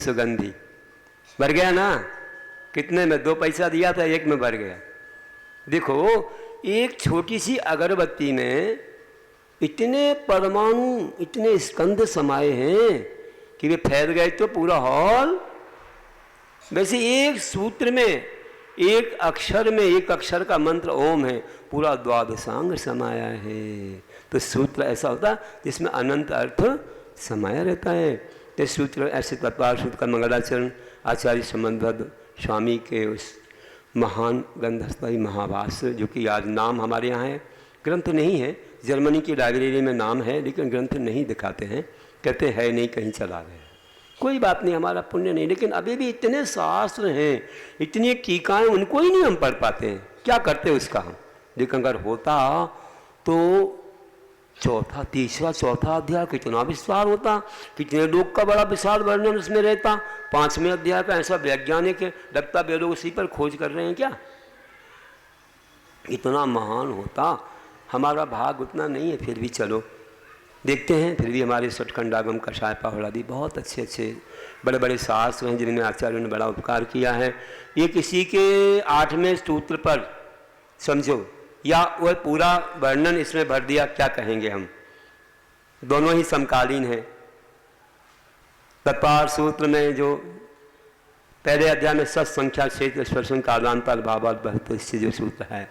सुगंधी। भर गया ना? कितने में? 2 पैसा दिया था, 1 में भर गया। देखो, एक छोटी सी अगरबत्ती में इतने परमाणु, इतने स्कंद समाये हैं कि वे फैल गए तो पूरा हॉल। वैसे एक सूत्र में, एक अक्षर में, एक अक्षर का मंत्र ओम है, पूरा द्वादशांग समाया है। तो सूत्र ऐसा होता है जिसमें अनंत अर्थ समाया रहता है। ये सूत्र ऐसे तत्वार सूत्र का मंगलाचरण आचार्य संबंधद स्वामी के उस महान गंधस्थाई महाभाष्य, जो कि आज नाम हमारे यहाँ है, ग्रंथ नहीं है, जर्मनी की लाइब्रेरी में नाम है, लेकिन ग्रंथ नहीं दिखाते हैं, कहते हैं नहीं, कहीं चला गया। कोई बात नहीं, हमारा पुण्य नहीं, लेकिन अभी भी इतने शास्त्र हैं, इतनी टीकाएं, उनको ही नहीं हम पढ़ पाते हैं। क्या करते उसका हम? लेकिन अगर होता तो चौथा, तीसरा, चौथा अध्याय कितना विस्तार होता, कितने लोग का बड़ा विशाल वर्णन उसमें रहता। 5वें अध्याय का ऐसा वैज्ञानिक है, लगता वे लोग उसी पर खोज कर रहे हैं क्या? इतना महान होता। हमारा भाग उतना नहीं है, फिर भी चलो देखते हैं। फिर भी हमारे सटखंडागम कषाय पाहुड़ादि बहुत अच्छे अच्छे बड़े बड़े शास्त्र हैं जिनमें आचार्यों ने बड़ा उपकार किया है। ये किसी के 8वें सूत्र पर समझो, या वह पूरा वर्णन इसमें भर दिया, क्या कहेंगे हम? दोनों ही समकालीन हैं। तत्पार सूत्र में जो पहले अध्याय में सत संख्या क्षेत्र स्पर्शन कालांतर भावात बहुत, इससे जो सूत्र है,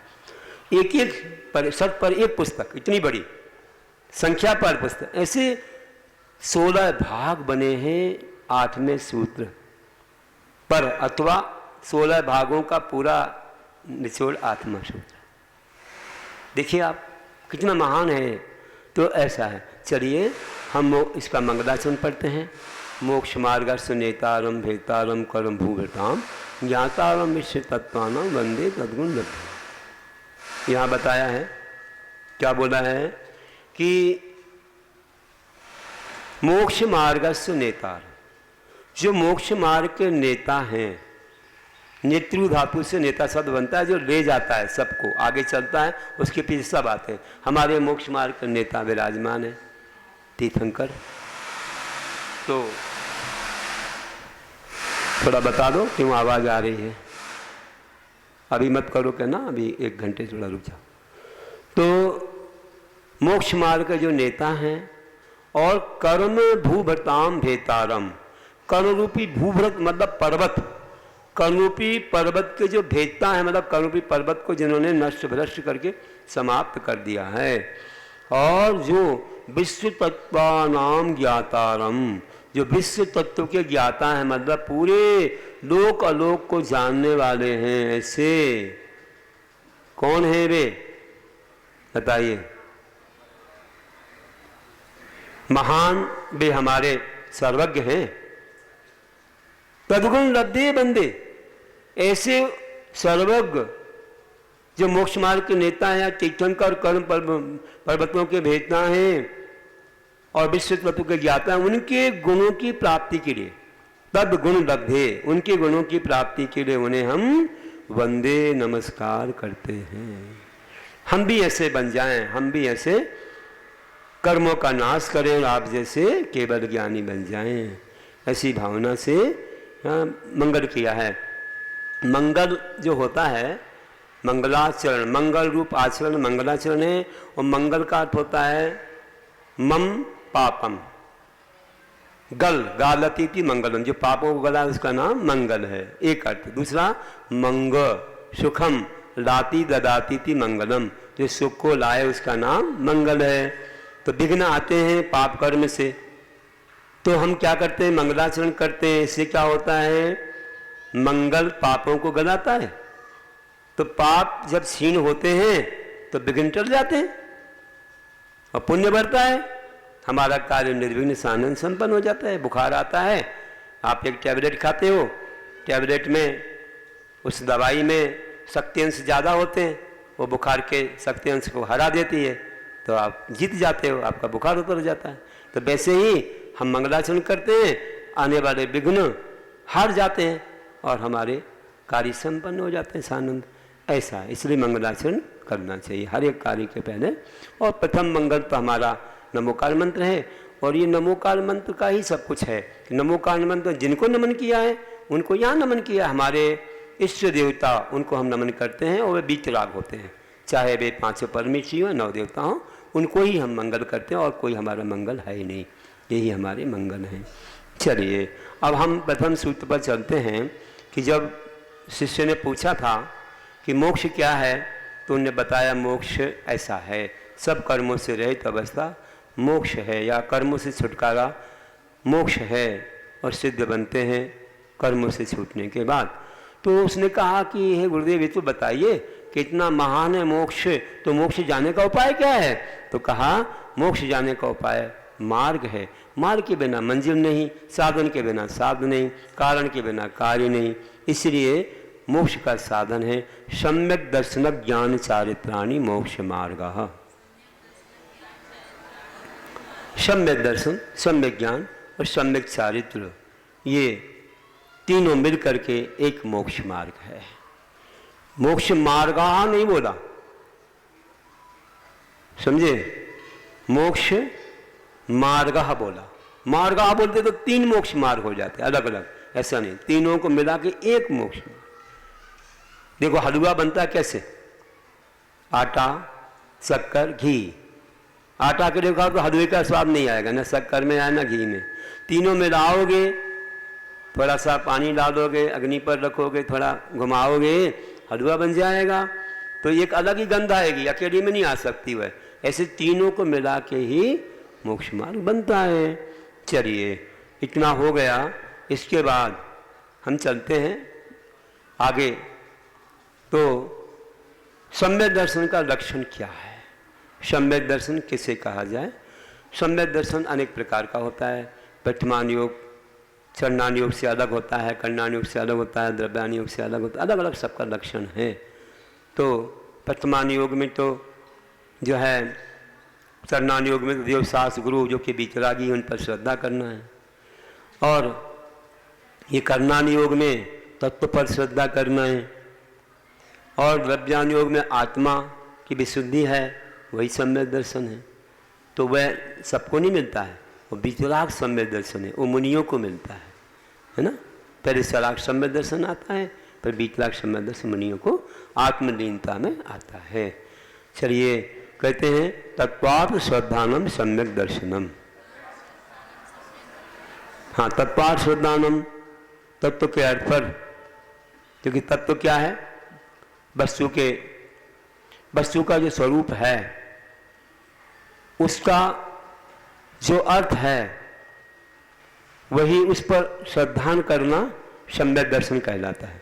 एक एक पर, सत पर एक पुस्तक, इतनी बड़ी संख्या पर पुस्तक, ऐसे 16 भाग बने हैं 8वें सूत्र पर, अथवा 16 भागों का पूरा निचोड़ 8वां सूत्र। देखिए आप कितना महान है। तो ऐसा है। चलिए हम इसका मंगलाचरण पढ़ते हैं। मोक्ष मार्गस्य नेतारम भेतारम करम भूभृताम ज्ञातारम विश्व तत्वानाम वंदे तद्गुण लब्धि। यहाँ बताया है, क्या बोला है कि मोक्ष मार्गस्य नेतार, जो मोक्ष मार्ग के नेता हैं, नेत्रु धातु से नेता शब्द बनता है, जो ले जाता है सबको, आगे चलता है, उसके पीछे सब आते हैं। हमारे मोक्ष मार्ग के नेता विराजमान है तीर्थंकर। तो थोड़ा बता दो क्यों आवाज आ रही है? अभी मत करो कहना, अभी 1 घंटे थोड़ा रुक जाओ। तो मोक्ष मार्ग के जो नेता हैं, और कर्म भूभृताम भेतारम, कर्म रूपी भूभृत मतलब पर्वत, कर्णरूपी पर्वत के जो भेदता है, मतलब कर्णरूपी पर्वत को जिन्होंने नष्ट भ्रष्ट करके समाप्त कर दिया है। और जो विश्व तत्वानाम ज्ञातारम, जो विश्व तत्व के ज्ञाता है, मतलब पूरे लोक अलोक को जानने वाले हैं, ऐसे कौन है वे? बताइए। महान वे हमारे सर्वज्ञ हैं। तद्गुण लब्धे बंदे, ऐसे सर्वज्ञ जो मोक्ष मार्ग के नेता हैं, तीर्थंकर कर्म पर्वतों के भेदता हैं और विश्व तत्व के ज्ञाता हैं, उनके गुणों की प्राप्ति के लिए तद्गुण लब्धे, उनके गुणों की प्राप्ति के लिए उन्हें हम वंदे नमस्कार करते हैं। हम भी ऐसे बन जाएं, हम भी ऐसे कर्मों का नाश करें और आप जैसे केवल ज्ञानी बन जाएं, ऐसी भावना से मंगल किया है। मंगल जो होता है, मंगलाचरण, मंगल रूप आचरण मंगलाचरण है। और मंगल का अर्थ होता है मम पापम, गल गालती मंगलम, जो पापों को गला उसका नाम मंगल है, एक अर्थ। दूसरा मंग सुखम लाती ददाती थी मंगलम, जो सुख को लाए उसका नाम मंगल है। तो विघ्न आते हैं पाप कर्म से, तो हम क्या करते हैं? मंगलाचरण करते हैं। इससे क्या होता है? मंगल पापों को गलाता है। तो पाप जब क्षीण होते हैं तो विघ्न टल जाते हैं और पुण्य बढ़ता है, हमारा कार्य निर्विघ्न सानंद संपन्न हो जाता है। बुखार आता है, आप एक टैबलेट खाते हो, टैबलेट में उस दवाई में शक्ति अंश ज़्यादा होते हैं, वो बुखार के शक्ति अंश को हरा देती है, तो आप जीत जाते हो, आपका बुखार उतर जाता है। तो वैसे ही हम मंगलाचरण करते हैं, आने वाले विघ्न हार जाते हैं और हमारे कार्य संपन्न हो जाते हैं सानंद। ऐसा है, इसलिए मंगलाचरण करना चाहिए हर एक कार्य के पहले। और प्रथम मंगल तो हमारा नमोकार मंत्र है, और ये नमोकार मंत्र का ही सब कुछ है। नमोकार मंत्र जिनको नमन किया है उनको यहाँ नमन किया, हमारे इष्ट देवता उनको हम नमन करते हैं और वे बीतराग होते हैं, चाहे वे पांचों परमेश्वरी हो, 9 देवता हों, उनको ही हम मंगल करते हैं और कोई हमारा मंगल है ही नहीं, यही हमारे मंगल हैं। चलिए अब हम प्रथम सूत्र पर चलते हैं कि जब शिष्य ने पूछा था कि मोक्ष क्या है, तो उन्होंने बताया मोक्ष ऐसा है, सब कर्मों से रहित अवस्था मोक्ष है, या कर्मों से छुटकारा मोक्ष है, और सिद्ध बनते हैं कर्मों से छूटने के बाद। तो उसने कहा कि हे गुरुदेव ये तो बताइए कितना महान है मोक्ष, तो मोक्ष जाने का उपाय क्या है? तो कहा मोक्ष जाने का उपाय मार्ग है, मार्ग के बिना मंजिल नहीं, साधन के बिना साधन नहीं, कारण के बिना कार्य नहीं, इसलिए मोक्ष का साधन है सम्यक दर्शन ज्ञान चारित्राणि मोक्ष मार्ग। सम्यक दर्शन, सम्यक ज्ञान और सम्यक चारित्र, ये तीनों मिल करके एक मोक्ष मार्ग है। मोक्ष मार्ग नहीं बोला, समझे? मोक्ष मार्ग बोला। मार्ग बोलते तो 3 मोक्ष मार्ग हो जाते अलग अलग, ऐसा नहीं, तीनों को मिला के एक मोक्ष मार्ग। देखो हलवा बनता है कैसे? आटा, शक्कर, घी। आटा के देखा तो हलवे का स्वाद नहीं आएगा, ना शक्कर में आए ना घी में। तीनों मिलाओगे, थोड़ा सा पानी डालोगे, अग्नि पर रखोगे, थोड़ा घुमाओगे, हलवा बन जाएगा। तो एक अलग ही गंध आएगी, अकेले में नहीं आ सकती वह। ऐसे तीनों को मिला के ही मोक्ष मार्ग बनता है। चलिए इतना हो गया, इसके बाद हम चलते हैं आगे। तो सम्यक दर्शन का लक्षण क्या है? सम्यक दर्शन किसे कहा जाए? सम्यक दर्शन अनेक प्रकार का होता है। वर्तमान योग चरणान योग से अलग होता है, कर्णान योग से अलग होता है, द्रव्यान योग से अलग होता है, अलग अलग सबका लक्षण है। तो वर्तमान योग में तो जो है चरणान योग में तो देव शास्त्र गुरु जो कि बीतरागी, उन पर श्रद्धा करना है, और ये कर्णान योग में तत्व पर श्रद्धा करना है, और द्रव्यान योग में आत्मा की विशुद्धि है, वही सम्यक दर्शन है। तो वह सबको नहीं मिलता है, वो बीतराग सम्यक दर्शन है, वो मुनियों को मिलता है ना। पहले सराग सम्यक दर्शन आता है, फिर बीतराग सम्यक दर्शन मुनियों को आत्मलीनता में आता है। चलिए कहते हैं तत्वार्थ श्रद्धानम सम्यक दर्शनम। हाँ, तत्वार्थ श्रद्धानम, तत्व के अर्थ पर, क्योंकि तत्व क्या है? वस्तु का जो स्वरूप है उसका जो अर्थ है वही, उस पर श्रद्धान करना सम्यक दर्शन कहलाता है।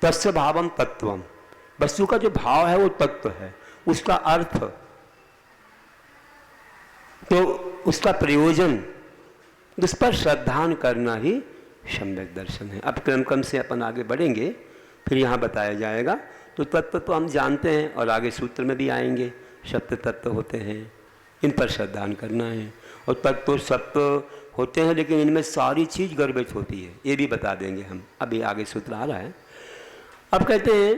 तस्य भावम तत्वम, वस्तु का जो भाव है वो तत्व है, उसका अर्थ, तो उसका प्रयोजन, उस पर श्रद्धान करना ही सम्यक दर्शन है। अब क्रम से अपन आगे बढ़ेंगे, फिर यहाँ बताया जाएगा। तो तत्व तो हम जानते हैं और आगे सूत्र में भी आएंगे, सप्त तत्व होते हैं, इन पर श्रद्धान करना है। और तत्व सप्त होते हैं, लेकिन इनमें सारी चीज़ गर्भित होती है, ये भी बता देंगे हम, अभी आगे सूत्र आ रहा है। अब कहते हैं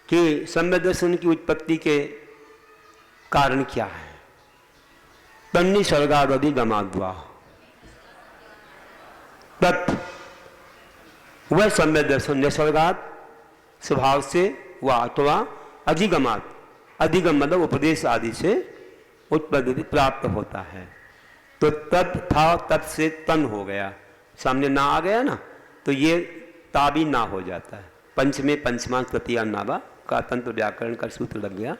कि सम्यक दर्शन की उत्पत्ति के कारण क्या है? तन्नि सर्गादि गमाद्वा, तत् वह सम्यक दर्शन निसर्गात स्वभाव से, व अथवा अधिगमात, अधिगम मतलब उपदेश आदि से उत्पत्ति प्राप्त होता है। तो तत् था, तत् से तन हो गया, सामने ना आ गया ना, तो ये ताबी ना हो जाता है। पंच में पंचमांश तृतीया नावा का तंत्र व्याकरण का सूत्र लग गया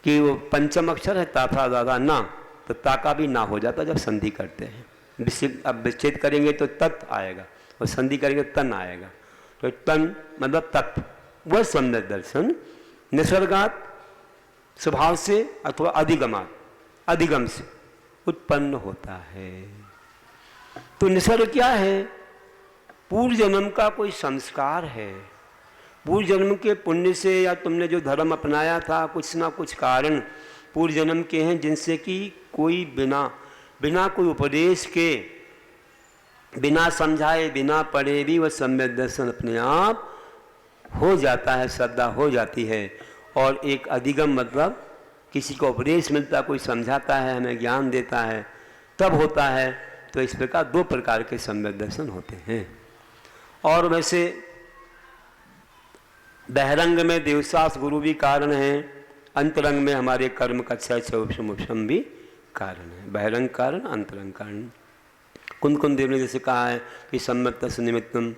कि वो पंचम अक्षर है ताथा दादा ना, तो ता का भी ना हो जाता जब संधि करते हैं। अब विच्छेद करेंगे तो तत् आएगा और संधि करेंगे तन आएगा। तो तन मतलब तत्व, वह सम्यक दर्शन निसर्गात स्वभाव से अथवा अधिगमात, अधिगम से उत्पन्न होता है। तो निसर्ग क्या है? पूर्व जन्म का कोई संस्कार है, पूर्व जन्म के पुण्य से, या तुमने जो धर्म अपनाया था, कुछ ना कुछ कारण पूर्व जन्म के हैं, जिनसे कि कोई बिना कोई उपदेश के, बिना समझाए, बिना पढ़े भी वह सम्यक दर्शन अपने आप हो जाता है, श्रद्धा हो जाती है। और एक अधिगम मतलब किसी को उपदेश मिलता, कोई समझाता है, हमें ज्ञान देता है, तब होता है। तो इस प्रकार दो प्रकार के सम्यक दर्शन होते हैं। और वैसे बहिरंग में देवशास गुरु भी कारण है, अंतरंग में हमारे कर्म का क्षय उपशम भी कारण है। बहिरंग कारण, अंतरंग कारण। कुंद कुंद देव ने जैसे कहा है कि सम्यक तस् निमित्तम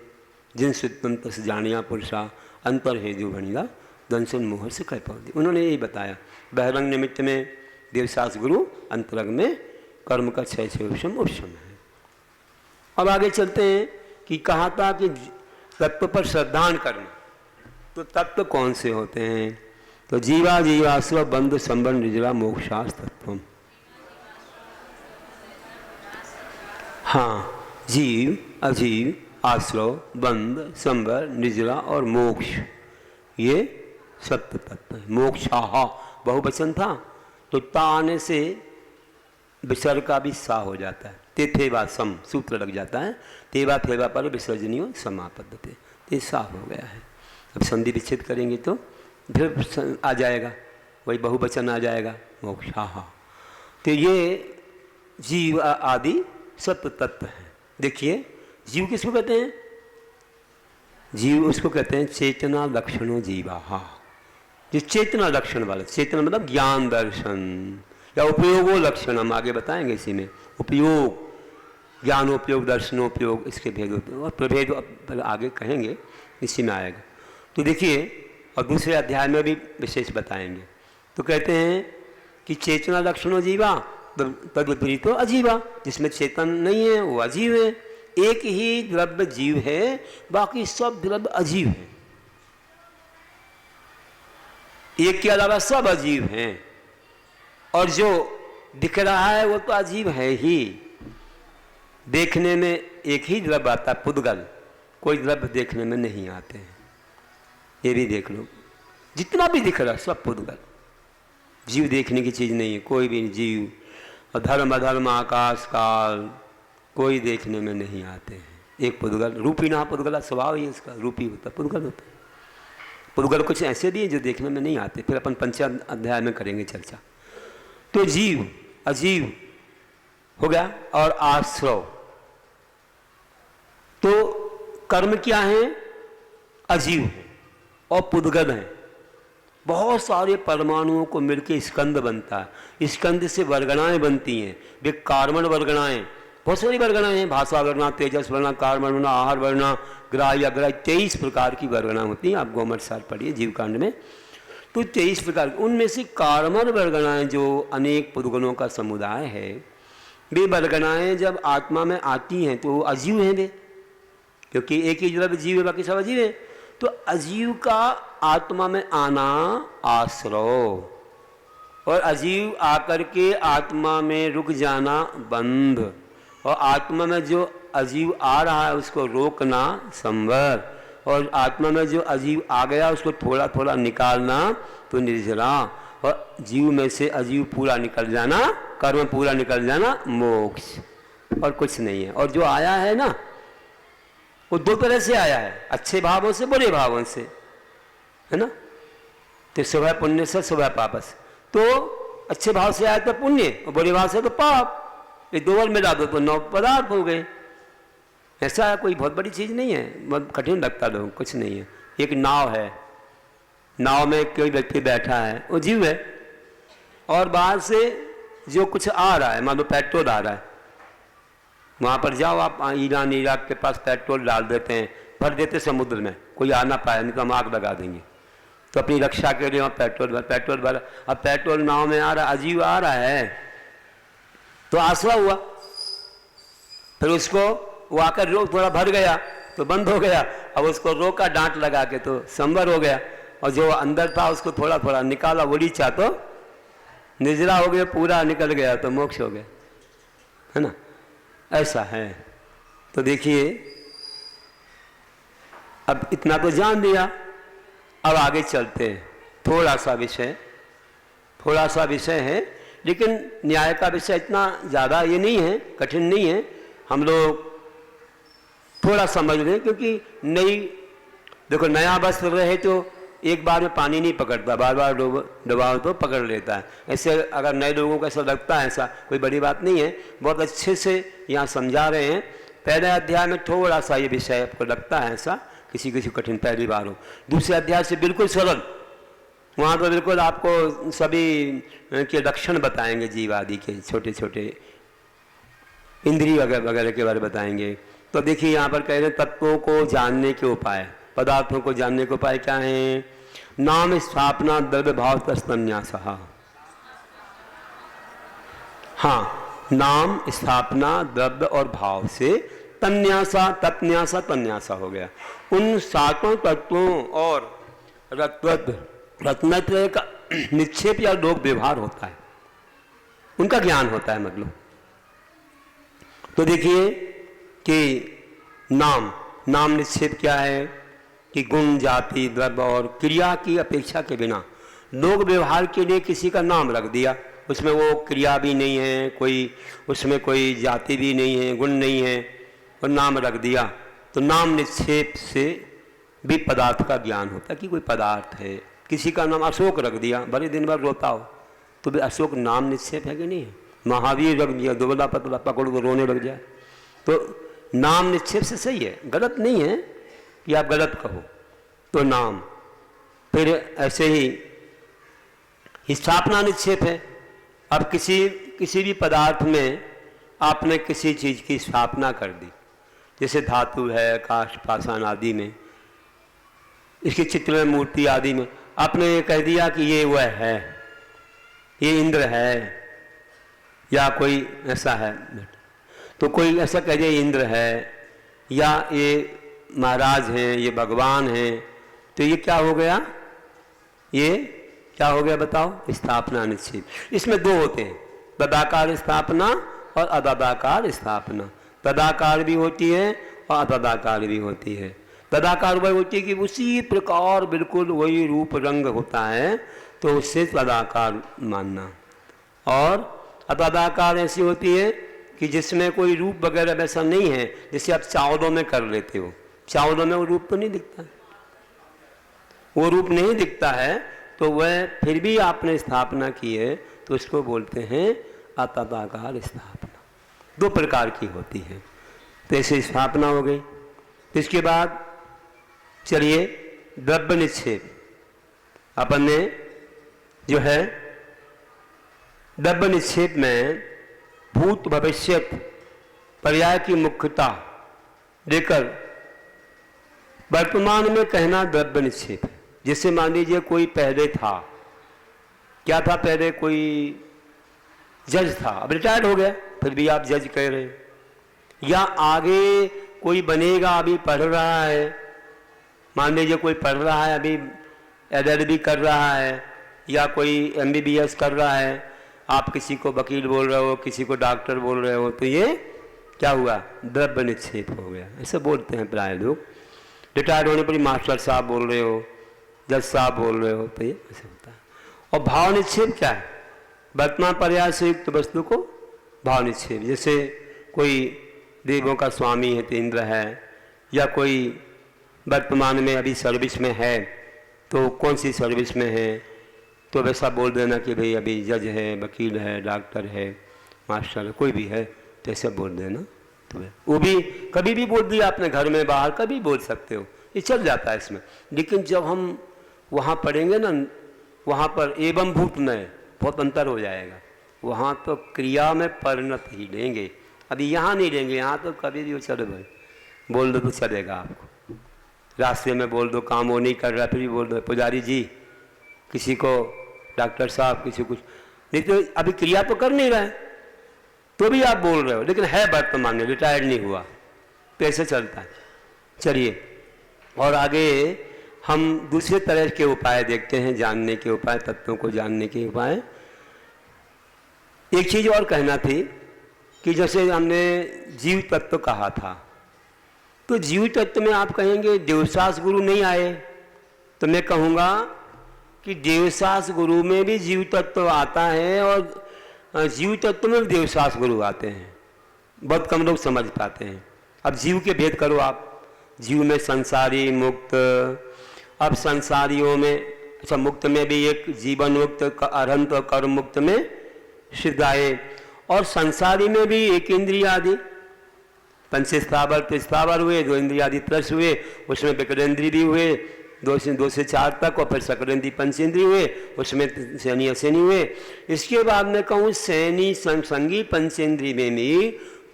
जिन सुतम तस् जानिया पुरुषा अंतर है जो भणिया दंशन मोहर से कह पाओ। उन्होंने यही बताया, बहिरंग निमित्त में देवशास गुरु, अंतरंग में कर्म का क्षय उपशम है। अब आगे चलते हैं कि कहा था कि तत्व पर श्रद्धान कर्म, तो तत्व कौन से होते हैं? तो जीवा जीवा स्व बंध संबंध निजरा मोक्षास तत्व। हाँ, जीव, अजीव, आश्रव, बंध, संबर, निजरा और मोक्ष, ये सत्य तत्व है। मोक्षाहा बहुवचन था तो ता आने से विसर्ग का भी सा हो जाता है। तेथेवा सम सूत्र लग जाता है। तेवा थेवा पर विसर्जनीय समापद्धते, ये सा हो गया है। अब संधि विच्छेद करेंगे तो फिर आ जाएगा, वही बहुवचन आ जाएगा मोक्षाहा। तो ये जीव आदि सत्य तत्व है। देखिए जीव किसको कहते हैं? जीव उसको कहते हैं चेतना लक्षणों जीवा। जो चेतना लक्षण वाला, चेतना मतलब ज्ञान दर्शन या उपयोगो लक्षण, हम आगे बताएंगे इसी में। उपयोग, ज्ञानोपयोग, दर्शनोपयोग, इसके भेद होते हैं और प्रभेद आगे कहेंगे, इसी में आएगा। तो देखिए, और दूसरे अध्याय में भी विशेष बताएंगे। तो कहते हैं कि चेतना लक्षणों जीवा, तद विपरीत तो अजीवा, जिसमें चेतन नहीं है वो अजीव है। एक ही द्रव्य जीव है, बाकी सब द्रव्य अजीव है। एक के अलावा सब अजीव हैं, और जो दिख रहा है वो तो अजीव है ही। देखने में एक ही द्रव्य आता है, पुद्गल, कोई द्रव्य देखने में नहीं आते हैं। ये भी देख लो, जितना भी दिख रहा है सब पुद्गल, जीव देखने की चीज़ नहीं है कोई भी जीव। और धर्म अधर्म आकाश काल कोई देखने में नहीं आते हैं। एक पुद्गल, रूपी ना पुद्गला, स्वभाव ही इसका रूपी होता है, पुद्गल होता है। पुद्गल कुछ ऐसे भी हैं जो देखने में नहीं आते, फिर अपन पंचम अध्याय में करेंगे चर्चा। तो जीव अजीव हो गया, और आश्रव, तो कर्म क्या है? अजीव है और पुद्गल है। बहुत सारे परमाणुओं को मिलकर स्कंद बनता है, स्कंद से वर्गणाएं बनती हैं, वे कार्बन वर्गणाएं, बहुत सारी वर्गणाएं हैं, भाषा वर्णा, तेजस वर्णा, कार्बन वर्णा, आहार वर्णा, ग्राह्य अग्राह्य, 23 प्रकार की वर्गणा होती हैं। आप गौमठ सार पढ़िए जीवकांड में। तो 23 प्रकार, उनमें से कार्बन वर्गणाएं जो अनेक पुद्गलों का समुदाय है, वे वर्गणाएं जब आत्मा में आती हैं तो अजीव हैं वे, क्योंकि एक ही द्रव्य जीव है, बाकी सब अजीव है। तो अजीव का आत्मा में आना आश्रव, और अजीव आकर के आत्मा में रुक जाना बंध, और आत्मा में जो अजीव आ रहा है उसको रोकना संवर, और आत्मा में जो अजीव आ गया उसको थोड़ा थोड़ा निकालना तो निर्जरा, और जीव में से अजीव पूरा निकल जाना, कर्म पूरा निकल जाना मोक्ष, और कुछ नहीं है। और जो आया है ना वो दो तरह से आया है, अच्छे भावों से बुरे भावों से, है ना। तो स्वभाव पुण्य से स्वभाव पाप से, तो अच्छे भाव से आया तो पुण्य और बुरे भाव से तो पाप, ये दो और मिला दो तो 9 पदार्थ हो गए। ऐसा कोई बहुत बड़ी चीज़ नहीं है, बहुत कठिन लगता लोगों, कुछ नहीं है। एक नाव है, नाव में कोई व्यक्ति बैठा है, वो जीव है, और बाहर से जो कुछ आ रहा है, मान लो पेट्रोल आ रहा है, वहाँ पर जाओ आप, ईरान इराक के पास पेट्रोल डाल देते हैं, भर देते समुद्र में, कोई आ ना पाए, नहीं तो हम आग लगा देंगे। तो अपनी रक्षा के लिए वहाँ पेट्रोल भर, अब पेट्रोल नाव में आ रहा, अजीव आ रहा है तो आसरा हुआ, फिर उसको वो आकर रोक, थोड़ा भर गया तो बंद हो गया, अब उसको रोका डांट लगा के तो संवर हो गया, और जो अंदर था उसको थोड़ा थोड़ा निकाला, वलीचा तो निजरा हो गया, पूरा निकल गया तो मोक्ष हो गया, है ना। ऐसा है। तो देखिए, अब इतना तो जान दिया, अब आगे चलते हैं। थोड़ा सा विषय है, लेकिन न्याय का विषय इतना ज़्यादा ये नहीं है, कठिन नहीं है, हम लोग थोड़ा समझ लें, क्योंकि नई देखो, नया वस्त्र रहे तो एक बार में पानी नहीं पकड़ता, बार बार दबाओ तो पकड़ लेता है। ऐसे अगर नए लोगों को ऐसा लगता है, ऐसा कोई बड़ी बात नहीं है, बहुत अच्छे से यहाँ समझा रहे हैं। पहले अध्याय में थोड़ा सा ये विषय आपको लगता है ऐसा, किसी किसी कठिन पहली बार हो। दूसरे अध्याय से बिल्कुल सरल, वहाँ तो बिल्कुल आपको सभी के लक्षण बताएंगे, जीव आदि के छोटे छोटे इंद्रिय वगैरह के बारे में बताएंगे। तो देखिए यहाँ पर कह रहे हैं तत्वों को जानने के उपाय, पदार्थों को जानने के उपाय क्या हैं? नाम स्थापना द्रव्य भाव तन्यास। हाँ, नाम स्थापना द्रव्य और भाव से तन्यासा, तत्न्यासा तन्यासा हो गया। उन सातों तत्वों और रत्नत्रय का निक्षेप या लोक व्यवहार होता है, उनका ज्ञान होता है मतलब। तो देखिए कि नाम निक्षेप क्या है कि गुण, जाति, द्रव्य और क्रिया की अपेक्षा के बिना लोक व्यवहार के लिए किसी का नाम रख दिया, उसमें वो क्रिया भी नहीं है, कोई उसमें कोई जाति भी नहीं है, गुण नहीं है, और नाम रख दिया। तो नाम निक्षेप से भी पदार्थ का ज्ञान होता है कि कोई पदार्थ है। किसी का नाम अशोक रख दिया, बड़े दिन भर रोता हो तो भी अशोक नाम निक्षेप है कि नहीं है? महावीर रख दिया, दुबला पतला पकड़ो तो रोने लग जाए, तो नाम निक्षेप से सही है, गलत नहीं है कि आप गलत कहो। तो नाम, फिर ऐसे ही स्थापना निक्षेप है। अब किसी भी पदार्थ में आपने किसी चीज़ की स्थापना कर दी, जैसे धातु है, काष्ठ पाषाण आदि में, इसकी चित्र मूर्ति आदि में आपने ये कह दिया कि ये वह है, ये इंद्र है या कोई ऐसा है। तो कोई ऐसा कह दिया इंद्र है या ये महाराज हैं, ये भगवान हैं, तो ये क्या हो गया? ये क्या हो गया बताओ? स्थापना निश्चित। इसमें दो होते हैं, तदाकार स्थापना और अतदाकार स्थापना। तदाकार भी होती है और अतदाकार भी होती है। तदाकार वही होती है कि उसी प्रकार बिल्कुल वही रूप रंग होता है, तो उससे तदाकार मानना। और अतदाकार ऐसी होती है कि जिसमें कोई रूप वगैरह वैसा नहीं है, जैसे आप चावलों में कर लेते हो, चावलों में वो रूप तो नहीं दिखता, वो रूप नहीं दिखता है, तो वह फिर भी आपने स्थापना की है, तो उसको बोलते हैं अतदाकार स्थापना। दो प्रकार की होती है। तो ऐसे स्थापना हो गई। तो इसके बाद चलिए द्रव्य निक्षेप। अपन ने जो है द्रव्य निक्षेप में भूत भविष्य पर्याय की मुख्यता देकर वर्तमान में कहना द्रव्य निक्षेप है। जैसे मान लीजिए कोई पहले था, क्या था पहले? कोई जज था, अब रिटायर्ड हो गया, फिर भी आप जज कह रहे हैं। या आगे कोई बनेगा, अभी पढ़ रहा है, मान लीजिए कोई पढ़ रहा है, अभी LLB कर रहा है या कोई MBBS कर रहा है, आप किसी को वकील बोल रहे हो, किसी को डॉक्टर बोल रहे हो, तो ये क्या हुआ? द्रव्य निक्षेप हो गया। ऐसे बोलते हैं प्राय लोग। रिटायर्ड होने पर मास्टर साहब बोल रहे हो, जज साहब बोल रहे हो, तो ये ऐसे होता है। और भाव निक्षेप क्या है? वर्तमान पर्याय से युक्त वस्तु को भाव निक्षेप। जैसे कोई देवों का स्वामी है तो इंद्र है, या कोई वर्तमान में अभी सर्विस में है, तो कौन सी सर्विस में है, तो वैसा बोल देना कि भाई अभी जज है, वकील है, डॉक्टर है, मास्टर है, कोई भी है, तो ऐसे बोल देना। तो वो भी कभी भी बोल दिया आपने, घर में बाहर कभी बोल सकते हो, ये चल जाता है इसमें। लेकिन जब हम वहाँ पढ़ेंगे ना, वहाँ पर एवं भूत नए बहुत अंतर हो जाएगा। वहाँ तो क्रिया में परिणत ही लेंगे, अभी यहाँ नहीं लेंगे। यहाँ तो कभी भी वो चले भाई बोल दो तो चलेगा आपको, रास्ते में बोल दो, काम वो नहीं कर रहा फिर भी बोल दो पुजारी जी, किसी को डॉक्टर साहब, किसी कुछ नहीं, तो अभी क्रिया तो कर नहीं रहे तो भी आप बोल रहे हो, लेकिन है वर्तमान में, रिटायर्ड नहीं हुआ, तो ऐसे चलता है। चलिए और आगे हम दूसरे तरह के उपाय देखते हैं, जानने के उपाय, तत्वों को जानने के उपाय। एक चीज़ और कहना थी कि जैसे हमने जीव तत्व कहा था, तो जीव तत्व में आप कहेंगे देवसास गुरु नहीं आए, तो मैं कहूँगा कि देवसास गुरु में भी जीव तत्व आता है और जीव तत्व में भी देवसास गुरु आते हैं। बहुत कम लोग समझ पाते हैं। अब जीव के भेद करो आप, जीव में संसारी, मुक्त अब संसारियों में, अच्छा मुक्त में भी एक जीवन मुक्त, अरहंत और कर्म मुक्त में सिद्धाए, और संसारी में भी एक इंद्रिय आदि, पंच स्थावर त्रिस्थावर हुए, 2 इंद्रियादि प्लस हुए, उसमें विकरेंद्रिय भी हुए 2 से 4 तक, और फिर सकरेंद्रिय पंचेंद्रिय हुए, उसमें सैनी असैनी हुए। इसके बाद में कहूँ सैनी संगी पंचेंद्रिय में भी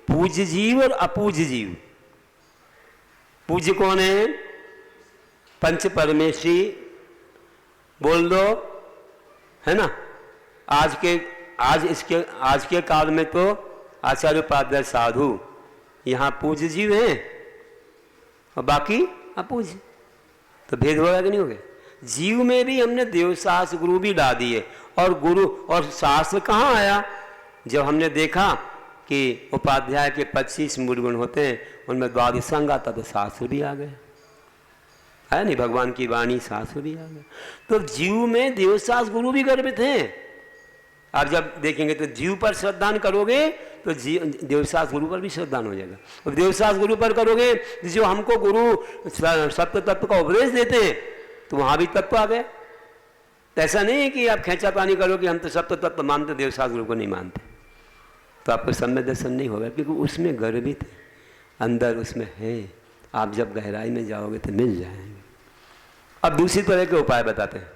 पूज्य जीव और अपूज्य जीव। पूज्य कौन है? पंच परमेशी बोल दो, है ना। आज के काल में तो आचार्य उपाध्याय साधु यहाँ पूज्य जीव हैं और बाकी अपूज्य, तो भेद होगा कि नहीं होगा? जीव में भी हमने देवशास्त्र गुरु भी ला दिए, और गुरु और शास्त्र कहाँ आया? जब हमने देखा कि उपाध्याय के 25 मूल गुण होते हैं, उनमें द्वादशांग आता तो शास्त्र भी आ गए, है नहीं, भगवान की वाणी शास्त्र भी आ गए। तो जीव में देवशास्त्र गुरु भी गर्भित हैं। आप जब देखेंगे तो जीव पर श्रद्धान करोगे तो देवशास्त्र गुरु पर भी श्रद्धान हो जाएगा, और देवशास्त्र गुरु पर करोगे जो हमको गुरु सत्य तत्व का उपदेश देते हैं तो वहाँ भी तत्व आ गए। ऐसा नहीं है कि आप खींचातानी करोगे हम तो सत्य तत्व मानते, देवशास्त्र गुरु को नहीं मानते, तो आपको सम्यक दर्शन नहीं होगा, क्योंकि उसमें गर्भित है, अंदर उसमें है। आप जब गहराई में जाओगे तो मिल जाएंगे। अब दूसरी तरह के उपाय बताते हैं।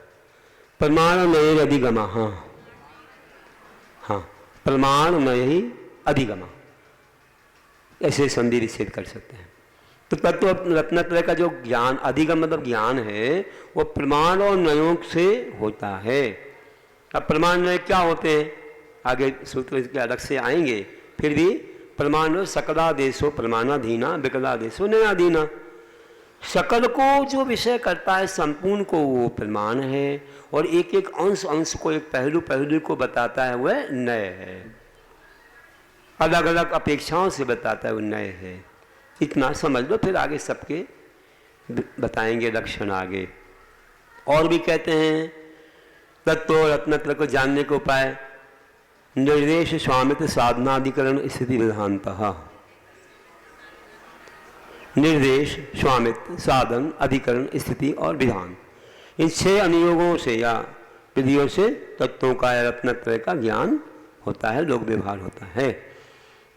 प्रमाणमय अधिगमा, हाँ प्रमाणमय ही अधिगमा, ऐसे संधि निषेध कर सकते हैं। तो तत्व रत्नत्रय का जो ज्ञान, अधिगम मतलब ज्ञान है, वो प्रमाण और नयों से होता है। अब प्रमाण नय क्या होते हैं आगे सूत्र के अलग से आएंगे, फिर भी प्रमाण सकलादेशो प्रमाणाधीना विकलादेशो नयाधीना। सकल को जो विषय करता है संपूर्ण को वो प्रमाण है, और एक एक अंश को, एक पहलू को बताता है वह नय है, अलग अलग अपेक्षाओं से बताता है वो नय है। इतना समझ लो, फिर आगे सबके बताएंगे लक्षण आगे। और भी कहते हैं तत्व रत्नत्र को जानने के उपाय, निर्देश स्वामित्व साधनाधिकरण स्थिति विधानतः। निर्देश स्वामित्व साधन अधिकरण स्थिति और विधान, इन 6 अनुयोगों से या विधियों से तत्वों का रत्नत्रय का ज्ञान होता है, लोक व्यवहार होता है।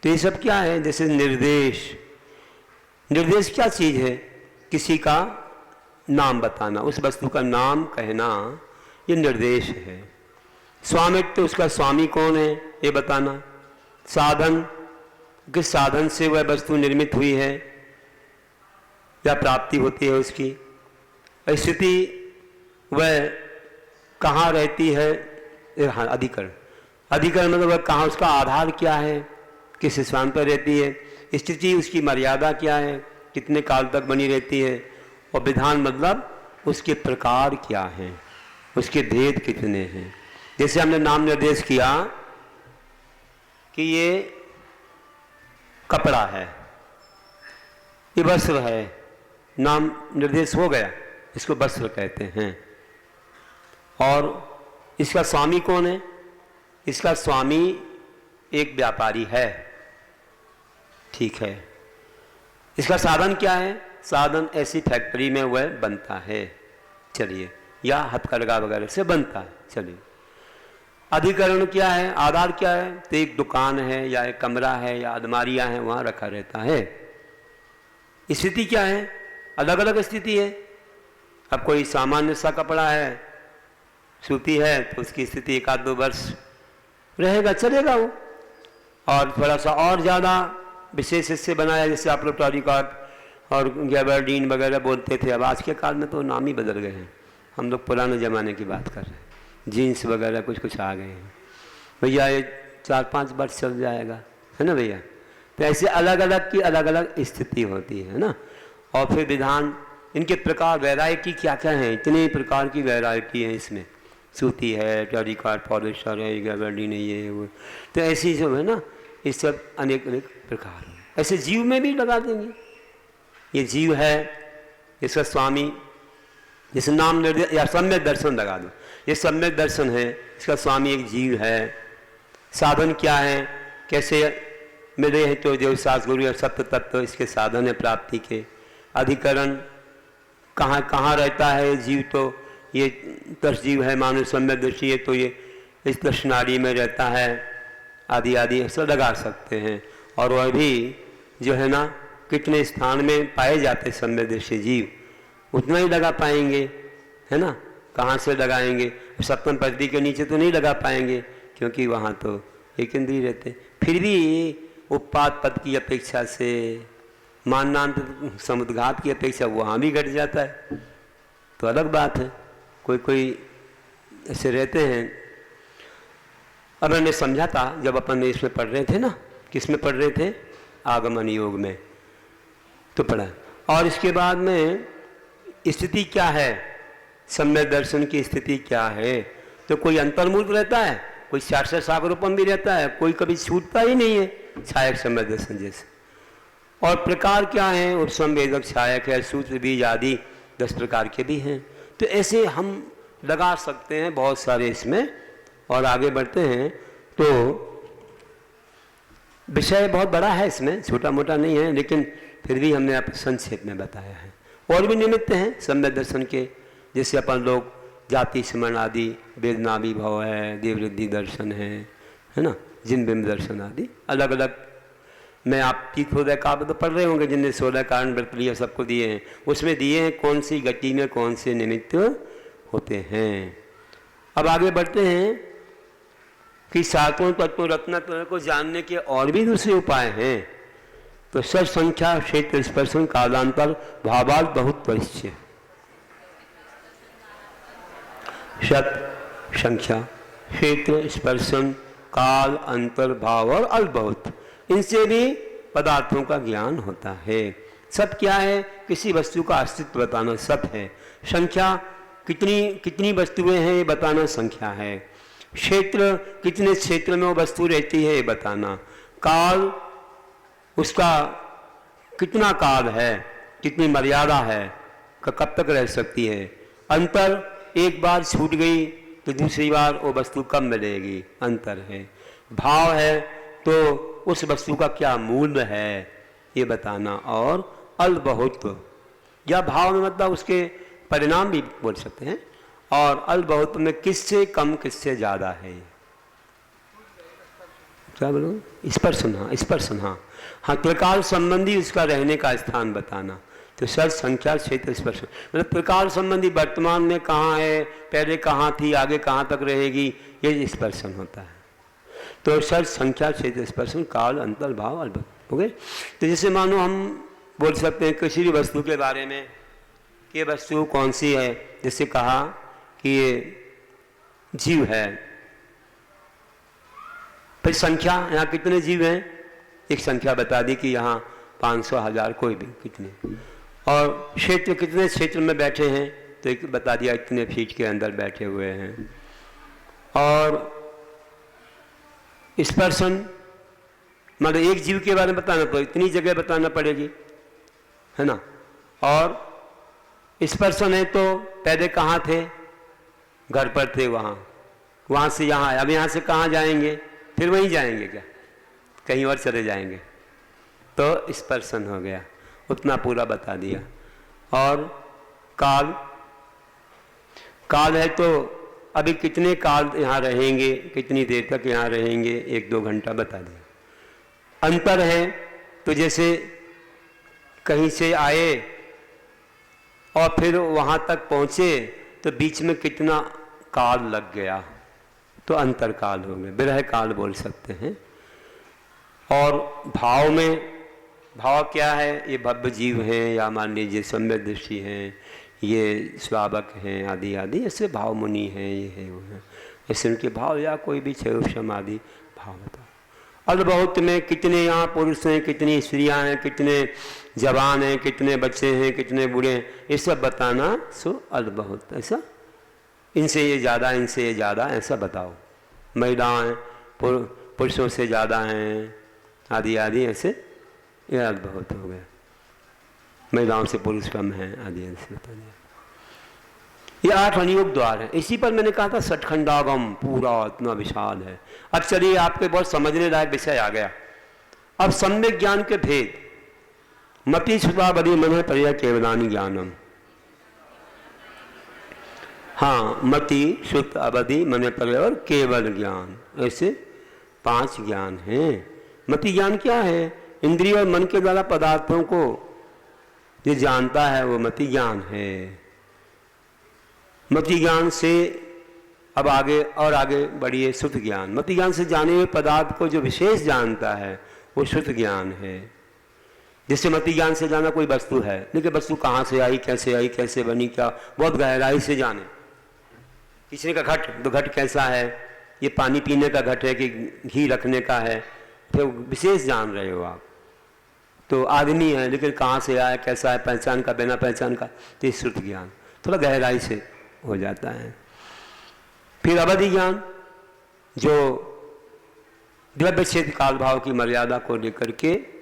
तो ये सब क्या है? जैसे निर्देश, निर्देश क्या चीज़ है? किसी का नाम बताना, उस वस्तु का नाम कहना, ये निर्देश है। स्वामित्व, उसका स्वामी कौन है ये बताना। साधन, किस साधन से वह वस्तु निर्मित हुई है या प्राप्ति होती है उसकी। स्थिति, वह कहाँ रहती है। अधिकरण, अधिकरण मतलब वह कहाँ, उसका आधार क्या है, किस स्थान पर रहती है। स्थिति, उसकी मर्यादा क्या है, कितने काल तक बनी रहती है। और विधान मतलब उसके प्रकार क्या हैं, उसके भेद कितने हैं। जैसे हमने नाम निर्देश किया कि ये कपड़ा है, ये वस्त्र है, नाम निर्देश हो गया, इसको वस्त्र कहते हैं। और इसका स्वामी कौन है? इसका स्वामी एक व्यापारी है, ठीक है। इसका साधन क्या है? साधन ऐसी फैक्ट्री में वह बनता है, चलिए, या हथकरघा वगैरह से बनता है, चलिए। अधिकरण क्या है? आधार क्या है? तो एक दुकान है या एक कमरा है या अलमारियां हैं, वहाँ रखा रहता है। स्थिति क्या है? अलग अलग स्थिति है। अब कोई सामान्य सा कपड़ा है, सूती है, तो उसकी स्थिति 1-2 वर्ष रहेगा, चलेगा वो। और थोड़ा सा और ज़्यादा विशेष इससे बनाया, जैसे आप लोग टॉरिकॉट और गैबर्डीन वगैरह बोलते थे, अब आज के काल में तो नाम ही बदल गए हैं। हम लोग पुराने ज़माने की बात कर रहे हैं, जीन्स वगैरह कुछ कुछ आ गए हैं। भैया ये 4-5 वर्ष चल जाएगा, है ना भैया। तो ऐसे अलग अलग की अलग अलग स्थिति होती है ना। और फिर विधान, इनके प्रकार, वैरायटी क्या क्या है, इतने प्रकार की वैरायटी है इसमें। सूती है, टॉरिकॉट, पॉलिस्टर है, गैबर्डीन है, ये वो। तो ऐसी सब है ना, ये सब अनेक अनेक प्रकार है। ऐसे जीव में भी लगा देंगे, ये जीव है, इसका स्वामी, जैसे नाम निर्देश या सम्यक दर्शन लगा दो, ये सम्यक दर्शन है, इसका स्वामी एक जीव है। साधन क्या है, कैसे मिले हैं तो देवशास्त्र गुरु और सत्य तत्व इसके साधन है प्राप्ति के। अधिकरण, कहाँ कहाँ रहता है जीव, तो ये 10 जीव है, मानो सम्यक दृष्टि है तो ये इस दर्शनाड़ी में रहता है, आदि आदि ऐसा लगा सकते हैं। और वह भी जो है ना कितने स्थान में पाए जाते सम्यक दृष्टि जीव, उतना ही लगा पाएंगे, है ना। कहाँ से लगाएंगे, सप्तम पदवी के नीचे तो नहीं लगा पाएंगे, क्योंकि वहाँ तो एक इंद्रिय रहते। फिर भी उत्पाद पद की अपेक्षा से, माननांत समुद्घात की अपेक्षा वहाँ भी घट जाता है, तो अलग बात है। कोई कोई ऐसे रहते हैं। अब मैंने समझा था जब अपन इसमें पढ़ रहे थे ना, किस में पढ़ रहे थे, आगमन योग में तो पढ़ा। और इसके बाद में स्थिति क्या है, सम्यक दर्शन की स्थिति क्या है, तो कोई अंतर्मूल रहता है, कोई शास्त्र सागरोपम भी रहता है, कोई कभी छूटता ही नहीं है छायक सम्यक दर्शन जैसे। और प्रकार क्या है, उपसम वेदक छायक है, सूत्र बीज आदि 10 प्रकार के भी हैं। तो ऐसे हम लगा सकते हैं बहुत सारे इसमें। और आगे बढ़ते हैं तो विषय बहुत बड़ा है इसमें, छोटा मोटा नहीं है, लेकिन फिर भी हमने आप संक्षेप में बताया है। और भी निमित्त हैं सम्यक दर्शन के, जैसे अपन लोग जाति स्मरण आदि, वेदनाभि भाव है, देववृद्धि दर्शन है ना, जिन बिंब दर्शन आदि अलग अलग। मैं आप तीर्थोदय काव्य तो पढ़ रहे होंगे, जिनने 16 कारण व्रत लिया सबको दिए हैं, उसमें दिए हैं कौन सी गति में कौन से निमित्त होते हैं। अब आगे बढ़ते हैं कि सातों तत्वों रत्नात्रय को जानने के और भी दूसरे उपाय हैं। तो सब संख्या क्षेत्र स्पर्शन कालांतर भावाल बहुत परिचय। शत संख्या क्षेत्र स्पर्शन काल अंतर भाव और अल्प बहुत, इनसे भी पदार्थों का ज्ञान होता है। सत क्या है, किसी वस्तु का अस्तित्व बताना सत है। संख्या कितनी कितनी वस्तुएं हैं ये बताना संख्या है। क्षेत्र कितने क्षेत्र में वो वस्तु रहती है ये बताना। काल उसका कितना काल है, कितनी मर्यादा है, कब तक रह सकती है। अंतर एक बार छूट गई तो दूसरी बार वो वस्तु कब मिलेगी, अंतर है। भाव है तो उस वस्तु का क्या मूल्य है ये बताना। और अल्प बहुत, या भाव में मतलब उसके परिणाम भी बोल सकते हैं। और अल्प बहुत में किससे कम किससे ज़्यादा है, क्या बोलो, स्पर्शन। हाँ स्पर्शन, हाँ हाँ प्रकार संबंधी उसका रहने का स्थान बताना। तो सर संख्या क्षेत्र स्पर्शन मतलब प्रकार संबंधी वर्तमान में कहाँ है, पहले कहाँ थी, आगे कहाँ तक रहेगी, ये स्पर्शन होता है। तो सर संख्या क्षेत्र स्पर्शन काल अंतर भाव अल्प हो गए। तो जैसे मानो हम बोल सकते हैं किसी भी वस्तु के बारे में कि वस्तु कौन सी है। जैसे कहा कि ये जीव है, फिर संख्या यहाँ कितने जीव हैं, एक संख्या बता दी कि यहाँ 500 1000 कोई भी कितने। और क्षेत्र कितने क्षेत्र में बैठे हैं तो एक बता दिया इतने फीट के अंदर बैठे हुए हैं। और स्पर्शन मतलब एक जीव के बारे में बताना तो इतनी जगह बताना पड़ेगी, है ना। और स्पर्शन है तो पहले कहाँ थे, घर पर थे, वहाँ से यहाँ आए, अब यहाँ से कहाँ जाएंगे, फिर वहीं जाएंगे क्या, कहीं और चले जाएंगे, तो स्पर्शन हो गया, उतना पूरा बता दिया। और काल, काल है तो अभी कितने काल यहाँ रहेंगे, कितनी देर तक यहाँ रहेंगे, 1-2 घंटा बता दिया। अंतर है तो जैसे कहीं से आए और फिर वहाँ तक पहुँचे तो बीच में कितना काल लग गया, तो अंतर काल हो गए, विरह काल बोल सकते हैं। और भाव में, भाव क्या है, ये भव्य जीव हैं या मान लीजिए सम्यक दृष्टि हैं, ये श्रावक हैं आदि आदि, ऐसे भाव मुनि हैं, ये है वो हैं, ऐसे उनके भाव या कोई भी क्षय आदि भाव बताओ। अल्प बहुत में कितने यहाँ पुरुष हैं, कितनी स्त्रियाँ हैं, कितने जवान हैं, कितने बच्चे हैं, कितने बूढ़े हैं, ये सब बताना। सो अल्प बहुत, ऐसा इनसे ये ज़्यादा, इनसे ये ज़्यादा, ऐसा बताओ। महिलाएं पुरुषों से ज़्यादा हैं आदि आदि, ऐसे ये अल्प बहुत हो गया। महिलाओं से पुरुष कम हैं आदि ऐसे बता दिया। ये 8 अनियोग द्वार है। इसी पर मैंने कहा था सठखंडागम पूरा इतना विशाल है। अब चलिए आपके बहुत समझने लायक विषय आ गया। अब सम्यक ज्ञान के भेद, मति सुधा बड़ी मन पर्या केवलानी ज्ञानम, हाँ, मति, शुद्ध, अवधि, मन पर और केवल ज्ञान, ऐसे 5 ज्ञान हैं। मति ज्ञान क्या है? इंद्रिय और मन के द्वारा पदार्थों को जो जानता है वो मति ज्ञान है। मति ज्ञान से अब आगे बढ़िए शुद्ध ज्ञान। मति ज्ञान से जाने हुए पदार्थ को जो विशेष जानता है वो शुद्ध ज्ञान है। जिससे मति ज्ञान से जाना कोई वस्तु है, लेकिन वस्तु कहाँ से आई, कैसे बनी, क्या, बहुत गहराई से जाने। किसी का घट, तो घट कैसा है, ये पानी पीने का घट है कि घी रखने का है, तो विशेष जान रहे हो आप। तो आदमी है, लेकिन कहाँ से आया, कैसा है, पहचान का, बिना पहचान का, तो ये शुद्ध ज्ञान थोड़ा गहराई से हो जाता है। फिर अवधि ज्ञान, जो द्रव्य क्षेत्र काल भाव की मर्यादा को लेकर के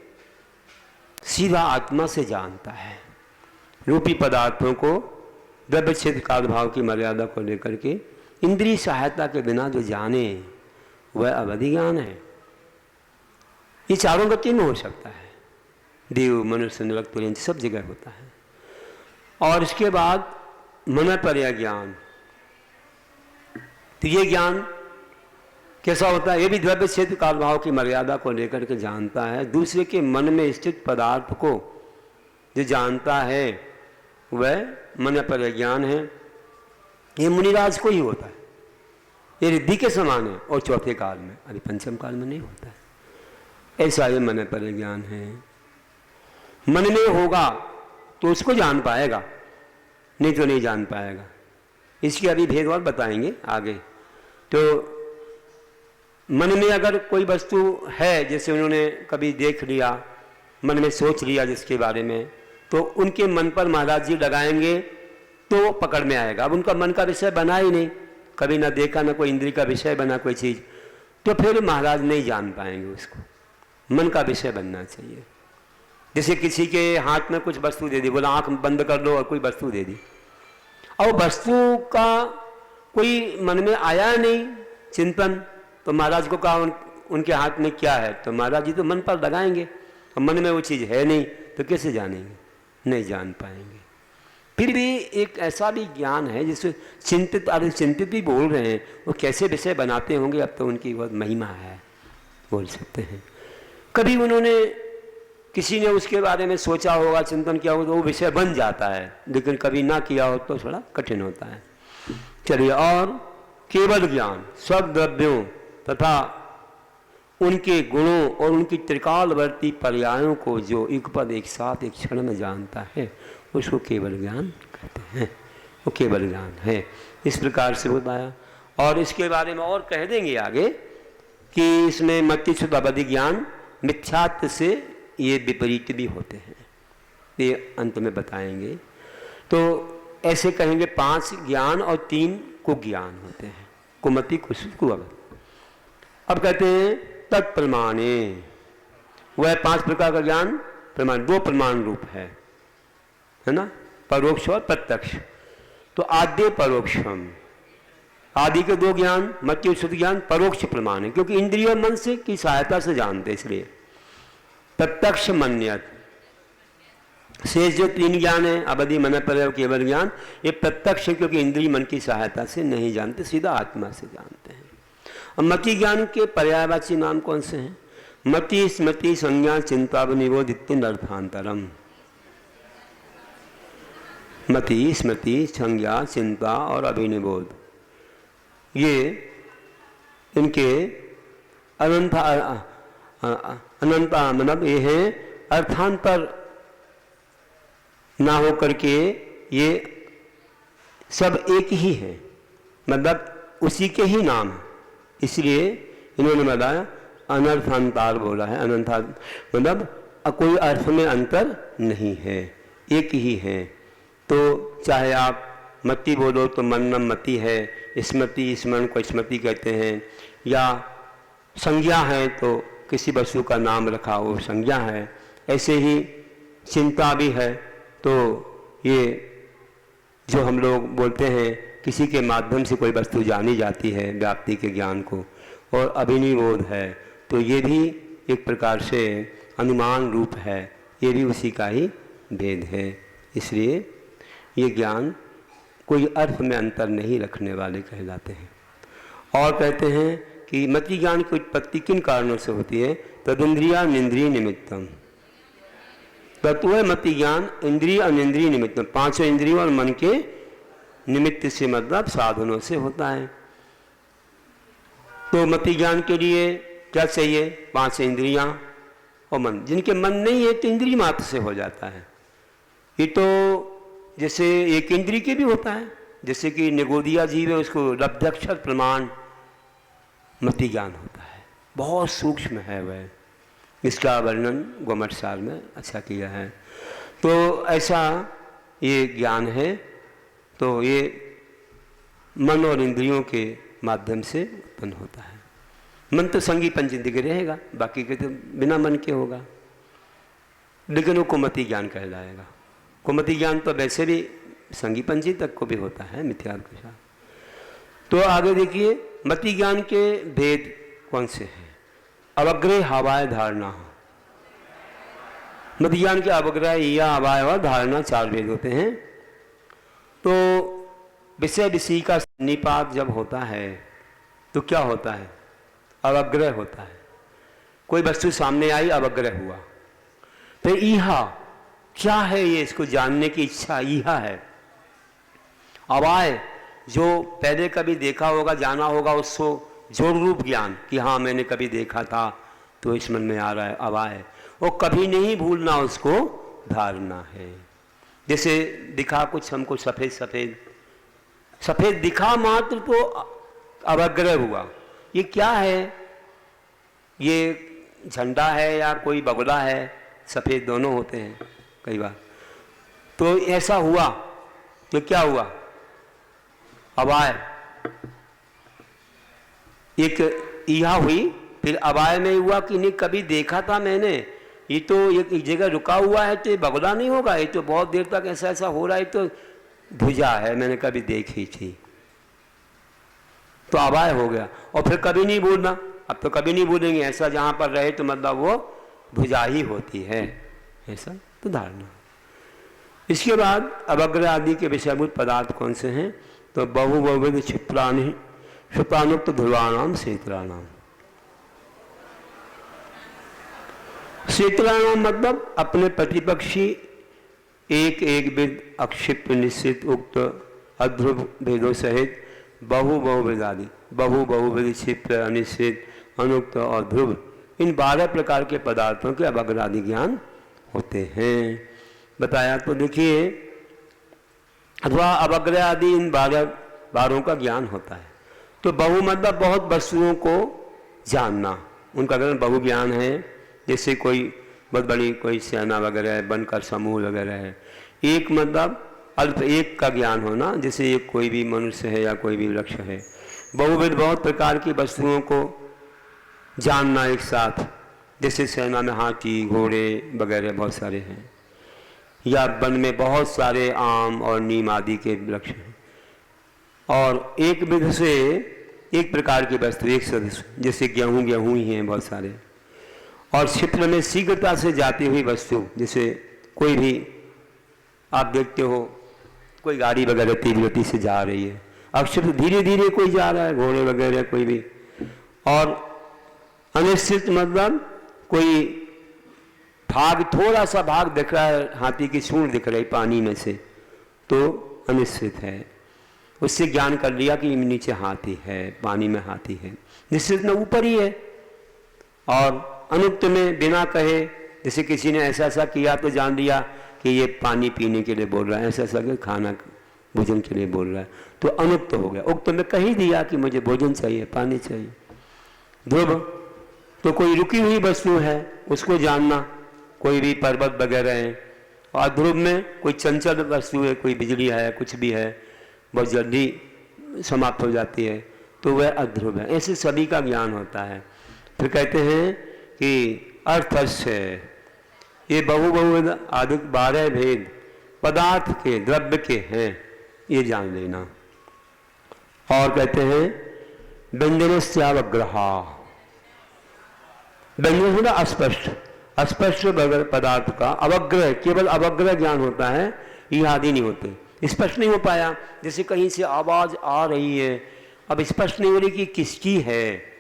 सीधा आत्मा से जानता है। रूपी पदार्थों को द्रव्य क्षेत्र काल भाव की मर्यादा को लेकर के इंद्रिय सहायता के बिना जो जाने वह अवधि ज्ञान है। ये चारों गति में हो सकता है, देव, मनुष्य, नरक, तुरंत सब जगह होता है। और इसके बाद मन पर ज्ञान, तो ये ज्ञान कैसा होता है? ये भी द्रव्य क्षेत्र काल भाव की मर्यादा को लेकर के जानता है। दूसरे के मन में स्थित पदार्थ को जो जानता है वह मन पर ज्ञान है। ये मुनिराज को ही होता है, ये रिद्धि के समान है, और चौथे काल में, अभी पंचम काल में नहीं होता है। ऐसा ये मन पर ज्ञान है। मन में होगा तो उसको जान पाएगा, नहीं तो नहीं जान पाएगा। इसकी अभी भेद और बताएंगे आगे। तो मन में अगर कोई वस्तु है, जैसे उन्होंने कभी देख लिया, मन में सोच लिया जिसके बारे में, तो उनके मन पर महाराज जी लगाएंगे तो वो पकड़ में आएगा। अब उनका मन का विषय बना ही नहीं, कभी ना देखा, ना कोई इंद्रिय का विषय बना कोई चीज़, तो फिर महाराज नहीं जान पाएंगे उसको। मन का विषय बनना चाहिए। जैसे किसी के हाथ में कुछ वस्तु दे दी, बोला आंख बंद कर लो, और कोई वस्तु दे दी, और वस्तु का कोई मन में आया नहीं चिंतन, तो महाराज को कहा उनके हाथ में क्या है, तो महाराज जी तो मन पर लगाएंगे, और मन में वो चीज़ है नहीं, तो कैसे जानेंगे? नहीं जान पाएंगे। फिर भी एक ऐसा भी ज्ञान है जिससे चिंतित भी बोल रहे हैं, वो कैसे विषय बनाते होंगे, अब तो उनकी बहुत महिमा है, बोल सकते हैं। कभी उन्होंने, किसी ने उसके बारे में सोचा होगा, चिंतन किया होगा, तो वो विषय बन जाता है, लेकिन कभी ना किया हो तो थोड़ा कठिन होता है। चलिए, और केवल ज्ञान सब द्रव्यों तथा उनके गुणों और उनकी त्रिकालवर्ती पर्यायों को जो एक पद एक साथ एक क्षण में जानता है, उसको केवल ज्ञान कहते हैं। वो केवल ज्ञान है। इस प्रकार से बताया, और इसके बारे में और कह देंगे आगे कि इसमें मति शुद्ध अवधि ज्ञान मिथ्यात्व से ये विपरीत भी होते हैं, ये अंत में बताएंगे। तो ऐसे कहेंगे 5 ज्ञान और 3 कुज्ञान होते हैं, कुमति, कुशुद्ध, कुअवधि। अब कहते हैं तत्प्रमाणे, वह 5 प्रकार का ज्ञान प्रमाण, 2 प्रमाण रूप है ना, परोक्ष और प्रत्यक्ष। तो आद्य परोक्षम, आदि के 2 ज्ञान, मति और शुद्ध ज्ञान परोक्ष प्रमाण है, क्योंकि इंद्रिय और मन से की सहायता से जानते, इसलिए प्रत्यक्ष मन्यत। शेष जो 3 ज्ञान है, अवधि, मन पर केवल ज्ञान, ये प्रत्यक्ष है, क्योंकि इंद्रिय मन की सहायता से नहीं जानते, सीधा आत्मा से जानते हैं। और मति ज्ञान के पर्यायवाची नाम कौन से हैं? मति, स्मृति, संज्ञा, चिंता, निबोध इत्यादि अर्थांतरम। मति, स्मृति, संज्ञा, चिंता और अभिनिबोध, ये इनके अनंता मतलब ये है अर्थांतर ना हो करके ये सब एक ही है, मतलब उसी के ही नाम है, इसलिए इन्होंने बताया अनर्थांतर बोला है। अनंता मतलब कोई अर्थ में अंतर नहीं है, एक ही है। तो चाहे आप मति बोलो तो मननम मति है, स्मृति, स्मरण को स्मृति कहते हैं, या संज्ञा है तो किसी वस्तु का नाम रखा वो संज्ञा है। ऐसे ही चिंता भी है, तो ये जो हम लोग बोलते हैं किसी के माध्यम से कोई वस्तु जानी जाती है, व्याप्ति के ज्ञान को। और अभिनिबोध है, तो ये भी एक प्रकार से अनुमान रूप है, ये भी उसी का ही भेद है। इसलिए ये ज्ञान कोई अर्थ में अंतर नहीं रखने वाले कहलाते हैं। और कहते हैं कि मति ज्ञान की उत्पत्ति किन कारणों से होती है? तदिंद्रिया इंद्रिय निमित्तम। तत्व है मति ज्ञान इंद्रिय अनिंद्रिय निमित्तम, पांचों इंद्रियों और मन के निमित्त से, मतलब साधनों से होता है। तो मति ज्ञान के लिए क्या चाहिए? 5 इंद्रियां और मन। जिनके मन नहीं है तो इंद्रिय मात्र से हो जाता है। ये तो जैसे एक इंद्रिय के भी होता है, जैसे कि निगोदिया जीव है, उसको लब्धाक्षर प्रमाण मति ज्ञान होता है, बहुत सूक्ष्म है वह। इसका वर्णन गोमटसार में अच्छा किया है। तो ऐसा ये ज्ञान है। तो ये मन और इंद्रियों के माध्यम से उत्पन्न होता है। मन तो संगी पंचेंद्रिय रहेगा, बाकी के तो बिना मन के होगा, लेकिन वो कुमति ज्ञान कहलाएगा। कुमति ज्ञान तो वैसे भी संगी पंची तक को भी होता है मिथ्यार्थ के साथ। तो आगे देखिए, मति ज्ञान के भेद कौन से हैं? अवग्रह हवाय धारणा। मति ज्ञान के अवग्रह या हवाय और धारणा 4 भेद होते हैं। तो विषय विषय का सन्निपात जब होता है तो क्या होता है? अवग्रह होता है। कोई वस्तु सामने आई, अवग्रह हुआ। फिर ईहा क्या है ये, इसको जानने की इच्छा ईहा है। अवाय जो पहले कभी देखा होगा, जाना होगा, उसको जोड़ रूप ज्ञान कि हाँ मैंने कभी देखा था तो इस मन में आ रहा है, अवाय। वो कभी नहीं भूलना, उसको धारणा है। जैसे दिखा कुछ हमको सफ़ेद सफ़ेद, सफ़ेद दिखा मात्र तो अवग्रह हुआ। ये क्या है? ये झंडा है या कोई बगुला है? सफ़ेद दोनों होते हैं कई बार। तो ऐसा हुआ तो क्या हुआ? अवाय एक ईहा हुई, फिर अवाय में हुआ कि नहीं कभी देखा था मैंने, ये तो एक जगह रुका हुआ है, तो ये बगुला नहीं होगा, ये तो बहुत देर तक ऐसा ऐसा हो रहा है, तो भुजा है, मैंने कभी देखी थी, तो अवाय हो गया। और फिर कभी नहीं भूलना, अब तो कभी नहीं भूलेंगे, ऐसा जहाँ पर रहे तो मतलब वो भुजा ही होती है, ऐसा तो धारणा। इसके बाद अवग्रह आदि के विषयभूत पदार्थ कौन से हैं? तो बहुविध क्षिप्राणि क्षिप्रानुक्त ध्रुवाणाम क्षेत्राणाम। क्षेत्राणाम मतलब अपने प्रतिपक्षी एक एक विद अक्षिप्त निश्चित उक्त अध्रुव भेदों सहित बहुविध आदि, बहुविध क्षिप्र अनिश्चित अनुक्त और ध्रुव, इन 12 प्रकार के पदार्थों के अवग्रह आदि ज्ञान होते हैं, बताया। तो देखिए, अथवा अवग्रह आदि इन 12 का ज्ञान होता है। तो बहु मतलब बहुत वस्तुओं को जानना, उनका ज्ञान बहु ज्ञान है। जैसे कोई बहुत बड़ी कोई सेना वगैरह है, बनकर समूह वगैरह है। एक मतलब अल्प एक का ज्ञान होना, जैसे एक कोई भी मनुष्य है या कोई भी वृक्ष है। बहुविध बहुत प्रकार की वस्तुओं को जानना एक साथ, जैसे सेना में हाथी घोड़े वगैरह बहुत सारे हैं, या वन में बहुत सारे आम और नीम आदि के वृक्ष हैं। और एक विध से एक प्रकार की वस्तु, एक सदस्य, जैसे गेहूँ ही हैं बहुत सारे। और क्षेत्र में शीघ्रता से जाती हुई वस्तु, जैसे कोई भी आप देखते हो कोई गाड़ी वगैरह तेज गति से जा रही है, अक्षर धीरे धीरे कोई जा रहा है, घोड़े वगैरह कोई भी। और अनिश्चित मतलब कोई भाग, थोड़ा सा भाग दिख रहा है, हाथी की सूंड दिख रही पानी में से, तो अनिश्चित है। उससे ज्ञान कर लिया कि नीचे हाथी है, पानी में हाथी है। निश्चित में ऊपर ही है। और अनुक्त में बिना कहे, जैसे किसी ने ऐसा ऐसा किया तो जान लिया कि ये पानी पीने के लिए बोल रहा है, ऐसा ऐसा कि खाना भोजन के लिए बोल रहा है, तो अनुक्त हो गया। उक्त में कह ही दिया कि मुझे भोजन चाहिए, पानी चाहिए। ध्रुव तो कोई रुकी हुई वस्तु है, उसको जानना, कोई भी पर्वत वगैरह है। और ध्रुव में कोई चंचल वस्तु है, कोई बिजली है, कुछ भी है, बहुत जल्दी समाप्त हो जाती है, तो वह अध्रुव है। ऐसे सभी का ज्ञान होता है। फिर कहते हैं कि अर्थस्य, ये बहुविध आदि 12 भेद पदार्थ के, द्रव्य के हैं, ये जान लेना। और कहते हैं व्यंजनस्यावग्रहा, व्यंजन होना अस्पष्ट, अस्पष्ट पदार्थ का अवग्रह, केवल अवग्रह ज्ञान होता है, ये आदि नहीं होते। स्पष्ट नहीं हो पाया। जैसे कहीं से आवाज़ आ रही है, अब स्पष्ट नहीं हो रही कि किसकी है।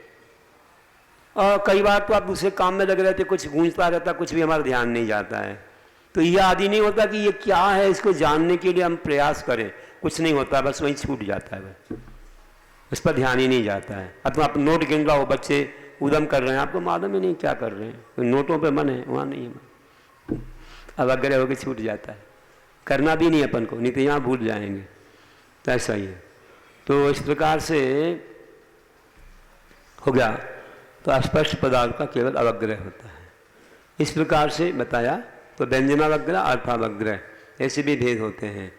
और कई बार तो आप दूसरे काम में लग रहे थे, कुछ गूंजता रहता, कुछ भी हमारा ध्यान नहीं जाता है। तो ये आदि नहीं होता कि ये क्या है, इसको जानने के लिए हम प्रयास करें, कुछ नहीं होता, बस वहीं छूट जाता है, बस उस पर ध्यान ही नहीं जाता है। अब तो आप नोट गिन रहा हो, बच्चे उदम कर रहे हैं, आपको मालूम ही नहीं क्या कर रहे हैं, तो नोटों पे मन है, वहाँ नहीं है मन। अब अग्रह होकर छूट जाता है, करना भी नहीं अपन को, नहीं तो यहाँ भूल जाएंगे। तो ऐसा ही है। तो इस प्रकार से हो गया। तो स्पष्ट पदार्थ का केवल अवग्रह होता है, इस प्रकार से बताया। तो व्यंजनावग्रह अर्थावग्रह ऐसे भी भेद होते हैं।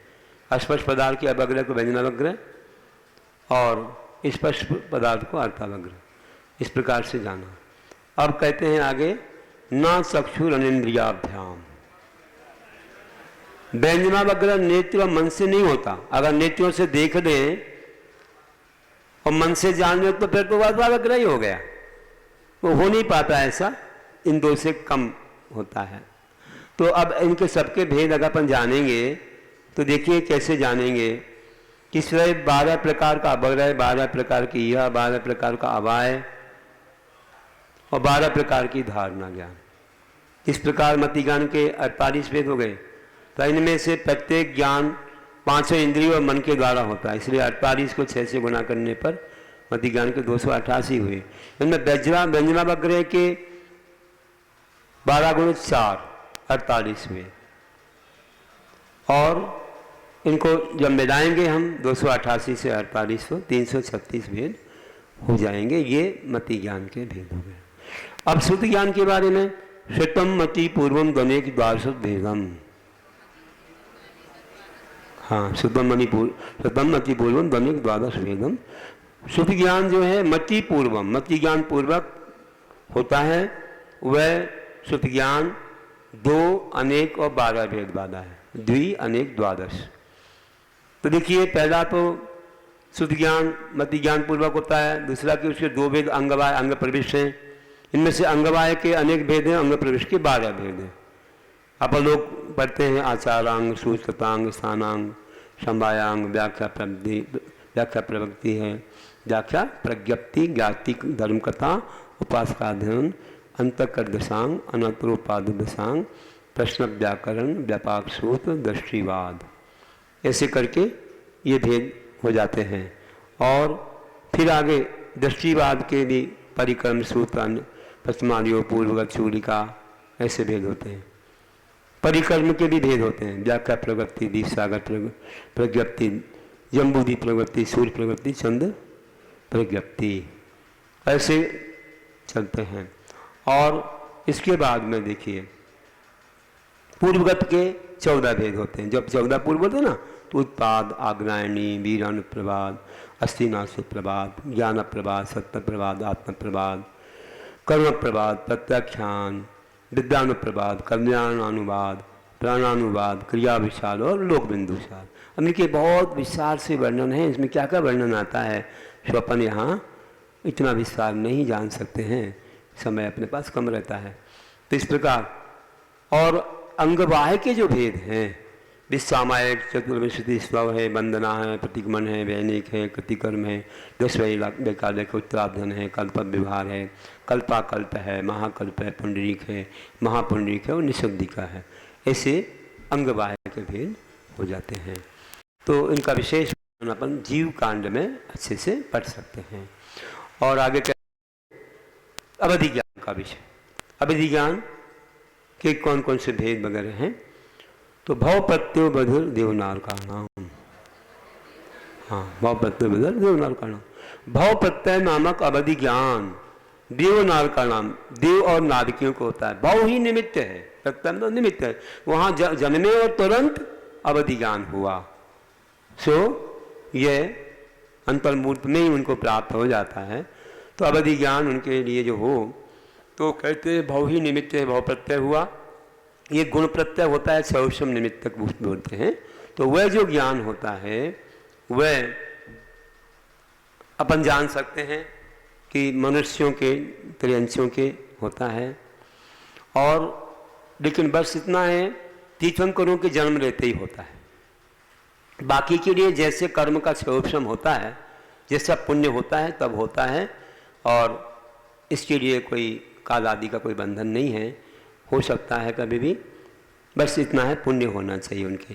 स्पष्ट पदार्थ के अवग्रह को व्यंजनावग्रह और स्पष्ट पदार्थ को अर्थावग्रह, इस प्रकार से जाना। अब कहते हैं आगे, न चक्षुर अनिंद्रियाभ्याम। व्यंजनावग्रह नेत्र और मन से नहीं होता। अगर नेत्रों से देख लें और मन से जान ले तो फिर तो अर्थावग्रह ही हो गया। वो हो नहीं पाता ऐसा, इन दो से कम होता है। तो अब इनके सबके भेद अगर अपन जानेंगे तो देखिए कैसे जानेंगे। किस तरह 12 प्रकार का अवग्रह, 12 प्रकार की यह, 12 प्रकार का अवाय और 12 प्रकार की धारणा ज्ञान। इस प्रकार मति ज्ञान के 48 भेद हो गए। तो इनमें से प्रत्येक ज्ञान 5 इंद्रियों और मन के द्वारा होता है, इसलिए 48 को 6 से गुना करने पर मति ज्ञान के 288 हुए। इनमें व्यंजनावग्रह के 12 गुणे 4 48 हुए, और इनको जब मिलाएंगे हम 288 से 48 तो 336 भेद हो जाएंगे। ये मति ज्ञान के भेद हो गए। अब श्रुति ज्ञान के बारे में, श्रुतम मति पूर्वम ध्वनिक द्वादश भेदम। हाँ, श्रुतम मति पूर्वम ध्वनिक द्वादश भेदम। श्रुति ज्ञान जो है मति पूर्वम, मति ज्ञान पूर्वक होता है, वह श्रुति ज्ञान 2, अनेक और 12 भेद वाला है, द्वि अनेक द्वादश। तो देखिए, पहला तो श्रुति ज्ञान मति ज्ञान पूर्वक होता है, दूसरा कि उसके 2 भेद अंगवाय अंग प्रविष्ट हैं। इनमें से अंगवाय के अनेक भेद हैं, अंग प्रविष्ट के 12 भेद हैं। आप लोग पढ़ते हैं आचारांग, सूचकतांग, स्थानांग, समवायांग, व्याख्या प्रवृत्ति है, व्याख्या प्रज्ञप्ति, ज्ञाति धर्म कथा, उपासकाध्ययन, अंतकर दशांग, अनंतरोपाद दशांग, प्रश्न व्याकरण, व्यापक सूत्र, दृष्टिवाद, ऐसे करके ये भेद हो जाते हैं। और फिर आगे दृष्टिवाद के भी परिक्रम सूत्र, पश्चिमादियों, पूर्वगत, चूलिका, ऐसे भेद होते हैं। परिक्रम के भी भेद होते हैं, व्याख्या प्रवृत्ति, दीपसागर प्रज्ञप्ति, जम्बूदीप प्रवृत्ति, सूर्य प्रवृत्ति, चंद्र प्रज्ञप्ति, ऐसे चलते हैं। और इसके बाद में देखिए पूर्वगत के 14 भेद होते हैं। जब 14 पूर्व होते हैं ना, तो उत्पाद, आग्नायणी, वीरानु प्रवाद, अस्थिनाशु प्रवाद, ज्ञान प्रवाद, सत्य प्रवाद, आत्म प्रवाद, कर्म प्रवाद, प्रत्याख्यान, विद्यानुप्रवाद, कल्याणानुवाद, प्राणानुवाद, क्रिया विशाल और लोक बिंदुशाल। अब इनके बहुत विस्तार से वर्णन है। इसमें क्या क्या वर्णन आता है तो अपन यहाँ इतना विस्तार नहीं जान सकते हैं, समय अपने पास कम रहता है। तो इस प्रकार और अंगवाह्य के जो भेद हैं, विस्सामायक, चतुर्विंशति स्व है, वंदना है, प्रतिगमन है, वैनिक है, कृतिकर्म है, 10 वैकालिक, उत्तराधन है, कल्प व्यवहार है, कल्पाकल्प है, महाकल्प है, पुंडरीक है, महापुंडरीक है और निशब्दिका है। ऐसे अंगवाह्य के भेद हो जाते हैं। तो इनका विशेष अपन जीव कांड में अच्छे से पढ़ सकते हैं। और आगे अवधि ज्ञान का विषय, अवधि ज्ञान के कौन कौन से भेद वगैरह हैं। तो भव प्रत्यय बधिर देवनार का नाम, हाँ, भव प्रत्यय बधिर देवनार का नाम। भव प्रत्यय नामक अवधि ज्ञान देवनार का नाम, देव और नारकियों को होता है। भव ही निमित्त है, प्रत्यय तो निमित्त है, वहाँ जन्मे और तुरंत अवधि ज्ञान हुआ। सो ये अंतर्मूर्त में ही उनको प्राप्त हो जाता है। तो अवधि ज्ञान उनके लिए जो हो, तो कहते हैं भव ही निमित्त है, भव प्रत्यय हुआ। ये गुण प्रत्यय होता है, सौषम निमित्तक बोलते हैं। तो वह जो ज्ञान होता है वह अपन जान सकते हैं कि मनुष्यों के, त्रियंशियों के होता है। और लेकिन बस इतना है, तीर्थंकरों के जन्म लेते ही होता है। बाकी के लिए जैसे कर्म का क्षयोपशम होता है, जैसा पुण्य होता है तब होता है, और इसके लिए कोई काल आदि का कोई बंधन नहीं है, हो सकता है कभी भी, बस इतना है पुण्य होना चाहिए उनके,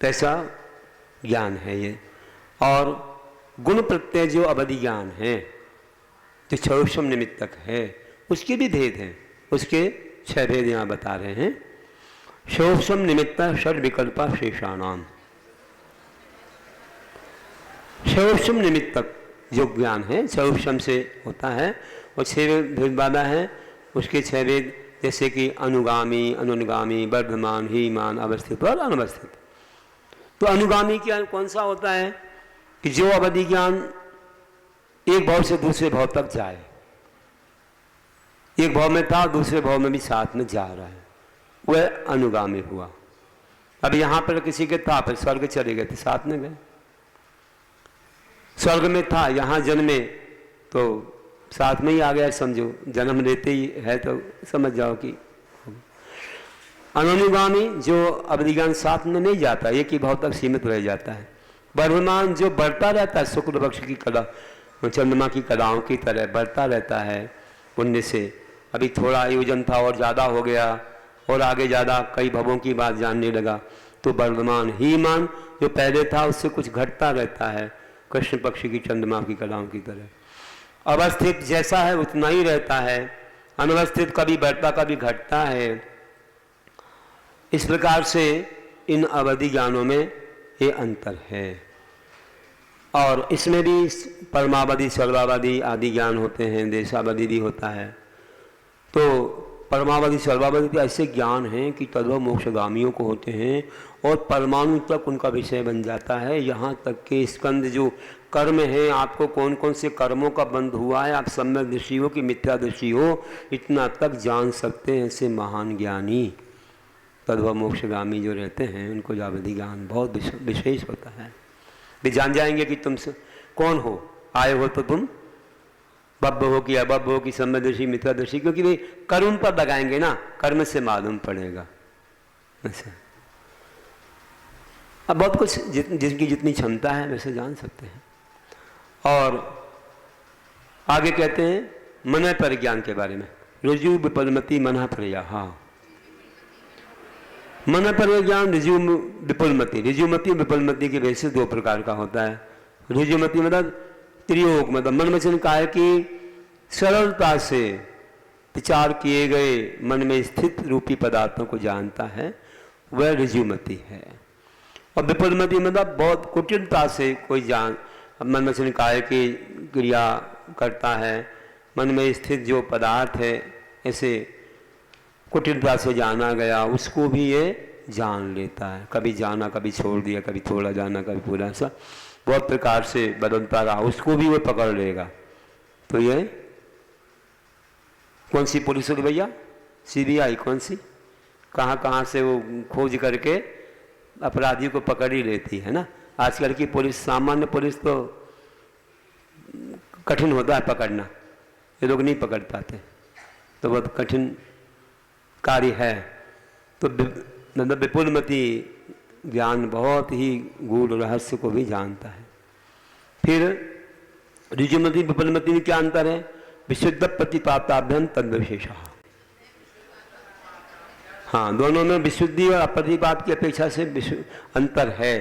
कैसा ज्ञान है ये। और गुण प्रत्यय जो अवधि ज्ञान है, जो क्षयोपशम निमित्तक है, उसके भी भेद हैं, उसके 6 भेद यहाँ बता रहे हैं। क्षयोपशम निमित्त षड विकल्पा शेषाणाम, क्षयोपशम निमित्तक जो ज्ञान है क्षयोपशम से होता है, और 6 भेद वाला है, उसके 6 भेद जैसे कि अनुगामी, अनुगामी, वर्धमान, हीमान, अवस्थित और अनवस्थित। तो अनुगामी ज्ञान कौन सा होता है कि जो अवधि ज्ञान एक भाव से दूसरे भाव तक जाए, एक भाव में था दूसरे भाव में भी साथ में जा रहा है, वह अनुगामी हुआ। अब यहाँ पर किसी के था, फिर स्वर्ग चले गए थे, साथ में गए, स्वर्ग में था, यहाँ जन्मे तो साथ में ही आ गया, समझो जन्म लेते ही है तो समझ जाओ कि। अनुगामी जो अवधि ज्ञान साथ में नहीं जाता, एक ही भाव तक सीमित रह जाता है। वर्धमान जो बढ़ता रहता है, शुक्ल पक्ष की कला, चंद्रमा की कलाओं की तरह बढ़ता रहता है पुण्य से। अभी थोड़ा आयोजन था और ज़्यादा हो गया, और आगे ज़्यादा कई भवों की बात जानने लगा, तो वर्धमान। हीमान जो पहले था उससे कुछ घटता रहता है, कृष्ण पक्ष की चंद्रमा की कलाओं की तरह। अवस्थित जैसा है उतना ही रहता है, अनवस्थित कभी बढ़ता कभी घटता है। इस प्रकार से इन अवधि ज्ञानों में ये अंतर है। और इसमें भी परमावधि, सर्वावधि आदि ज्ञान होते हैं, देशावधि भी होता है। तो परमावधि सर्वावधि ऐसे ज्ञान हैं कि तद्भव मोक्षगामियों को होते हैं, और परमाणु तक उनका विषय बन जाता है। यहाँ तक कि स्कंद जो कर्म है, आपको कौन कौन से कर्मों का बंध हुआ है, आप सम्यक दृष्टि हो कि मिथ्या दृष्टि हो, इतना तक जान सकते हैं ऐसे महान ज्ञानी तद्भव मोक्षगामी जो रहते हैं, उनको अवधि ज्ञान बहुत विशेष होता है। वे जान जाएंगे कि तुम कौन हो, आए हो तो तुम बब्ब हो कि अबब्ब हो कि सम्यदर्शी मिथ्यादर्शी, क्योंकि वे कर्म पर लगाएंगे ना, कर्म से मालूम पड़ेगा। अच्छा, अब बहुत कुछ जिनकी जितनी क्षमता है वैसे जान सकते हैं। और आगे कहते हैं मन पर ज्ञान के बारे में, ऋजु विपुलमति मन प्रयाहा। मन पर ज्ञान ऋजु विपुलमति, ऋजुमति विपुलमति के वैसे 2 प्रकार का होता है। ऋजुमति मतलब त्रियोग, मतलब मन वचन काय की सरलता से विचार किए गए मन में स्थित रूपी पदार्थों को जानता है, वह ऋजुमति है। और विपुलमति मतलब बहुत कुटिलता से कोई जान, मन वचन काय की क्रिया करता है, मन में स्थित जो पदार्थ है ऐसे कुटिलता से जाना गया, उसको भी ये जान लेता है। कभी जाना, कभी छोड़ दिया, कभी थोड़ा जाना, कभी पूरा, सा बहुत प्रकार से बदलता रहा, उसको भी वो पकड़ लेगा। तो ये कौन सी पुलिस होगी भैया, CBI कौन सी, कहाँ कहाँ से वो खोज करके अपराधी को पकड़ ही लेती है ना। आजकल की पुलिस, सामान्य पुलिस तो कठिन होता है पकड़ना, ये लोग नहीं पकड़ पाते, तो बहुत कठिन कार्य है। तो मतलब विपुलमति ज्ञान बहुत ही गूढ़ रहस्य को भी जानता है। फिर ऋजुमति विपुलमति में क्या अंतर है, विशुद्ध प्रतिपाताभ्यम तद विशेषः। हाँ, दोनों में विशुद्धि और अप्रतिपात की अपेक्षा से अंतर है।